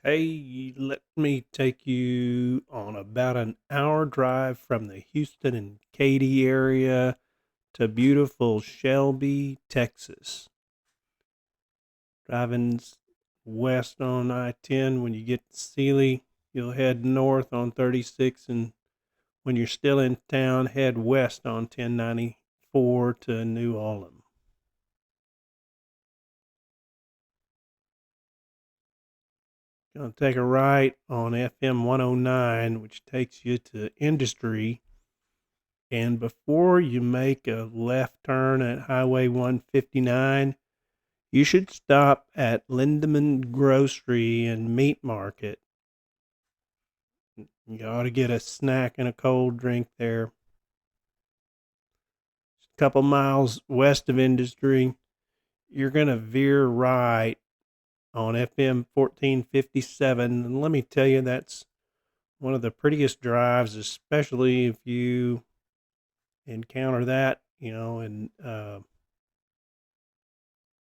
Hey, let me take you on about an hour drive from the Houston and Katy area to beautiful Shelby, Texas. Driving west on I-10, when you get to Sealy, you'll head north on 36, and when you're still in town, head west on 1094 to New Ulm. Gonna take a right on FM 109, which takes you to Industry. And before you make a left turn at Highway 159, you should stop at Lindemann Grocery and Meat Market. You ought to get a snack and a cold drink there. A couple miles west of Industry, you're going to veer right on FM 1457. And let me tell you, that's one of the prettiest drives, especially if you encounter that, in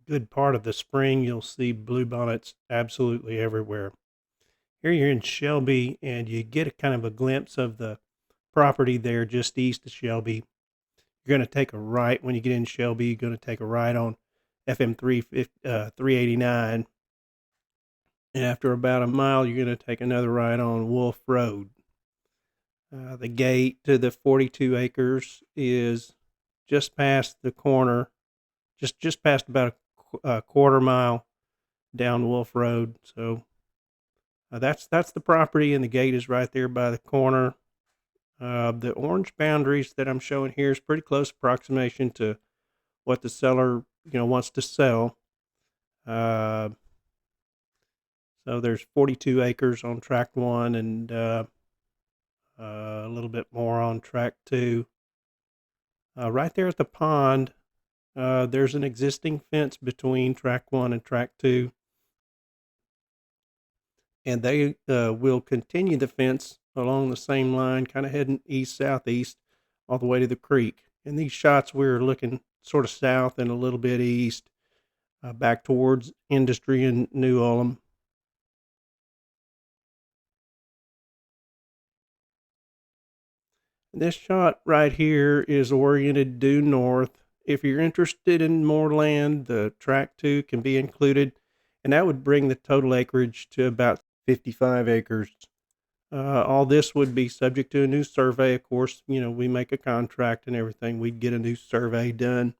good part of the spring. You'll see bluebonnets absolutely everywhere. Here you're in Shelby, and you get a kind of a glimpse of the property there just east of Shelby. You're going to take a right when you get in Shelby. You're going to take a right on FM 389. And after about a mile, you're going to take another right on Wolf Road. The gate to the 42 acres is just past the corner, just past about a quarter mile down Wolf Road. So that's the property, and the gate is right there by the corner. The orange boundaries that I'm showing here is pretty close approximation to what the seller wants to sell. So there's 42 acres on track 1, and a little bit more on track 2. Right there at the pond, there's an existing fence between track 1 and track 2. And they will continue the fence along the same line, kind of heading east-southeast all the way to the creek. In these shots, we're looking sort of south and a little bit east, back towards Industry and New Ulm. This shot right here is oriented due north. If you're interested in more land, the track 2 can be included, and that would bring the total acreage to about 55 acres. All this would be subject to a new survey. Of course, we make a contract and everything. We'd get a new survey done.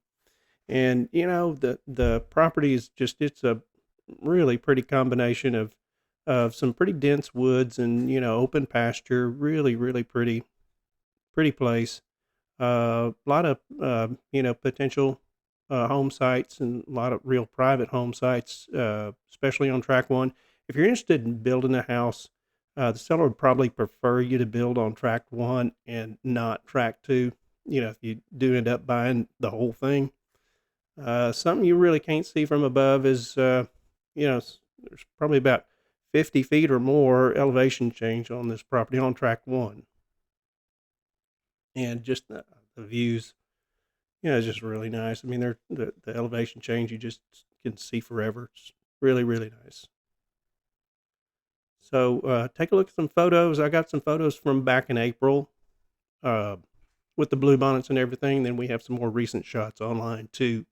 And, the property is it's a really pretty combination of some pretty dense woods and, open pasture. Really, really pretty place. A lot of, potential home sites, and a lot of real private home sites, especially on track 1. If you're interested in building a house, the seller would probably prefer you to build on track 1 and not track 2. If you do end up buying the whole thing. Something you really can't see from above is, there's probably about 50 feet or more elevation change on this property on track 1. And just the views, it's just really nice. I mean, the elevation change, you just can see forever. It's really, really nice. So take a look at some photos. I got some photos from back in April with the bluebonnets and everything. Then we have some more recent shots online too.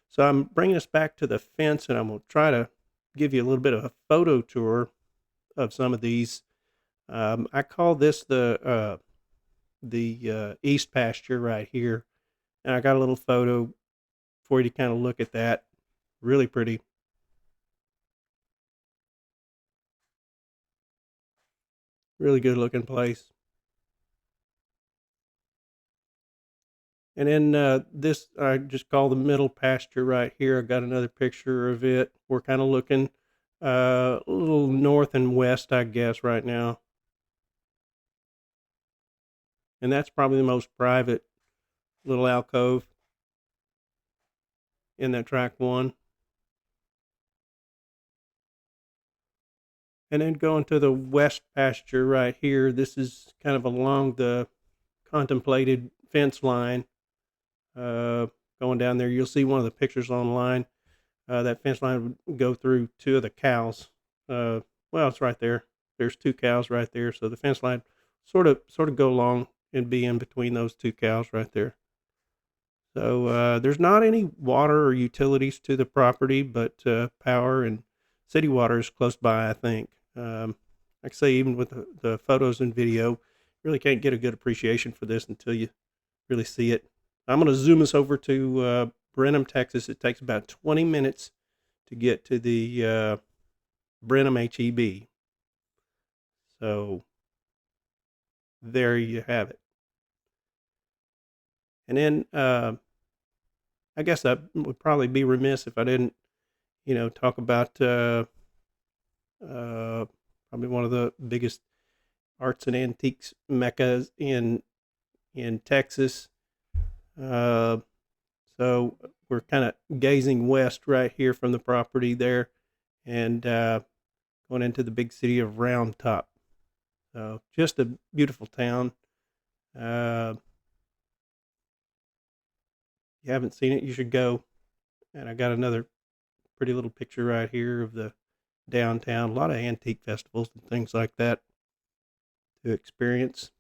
So I'm bringing us back to the fence, and I'm going to try to give you a little bit of a photo tour of some of these. I call this the east pasture right here. And I got a little photo for you to kind of look at that. Really pretty. Really good looking place. And then this I just call the middle pasture right here. I got another picture of it. We're kind of looking a little north and west, I guess, right now. And that's probably the most private little alcove in that track 1. And then going to the west pasture right here, this is kind of along the contemplated fence line. Going down there, you'll see one of the pictures online. That fence line would go through 2 of the cows. Well, it's right there. There's two cows right there, so the fence line sort of go along and be in between those two cows right there. So there's not any water or utilities to the property, but power and city water is close by, I think. Like I say, even with the photos and video, you really can't get a good appreciation for this until you really see it. I'm going to zoom us over to Brenham, Texas. It takes about 20 minutes to get to the Brenham HEB. So there you have it. And then I guess I would probably be remiss if I didn't, talk about uh, probably one of the biggest arts and antiques meccas in Texas. Uh, so we're kind of gazing west right here from the property there, and going into the big city of Round Top. So just a beautiful town. If you haven't seen it, you should go. And I got another pretty little picture right here of the downtown. A lot of antique festivals and things like that to experience.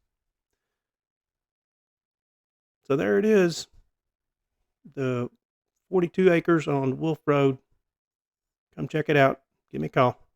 So there it is, the 42 acres on Wolf Road. Come check it out. Give me a call.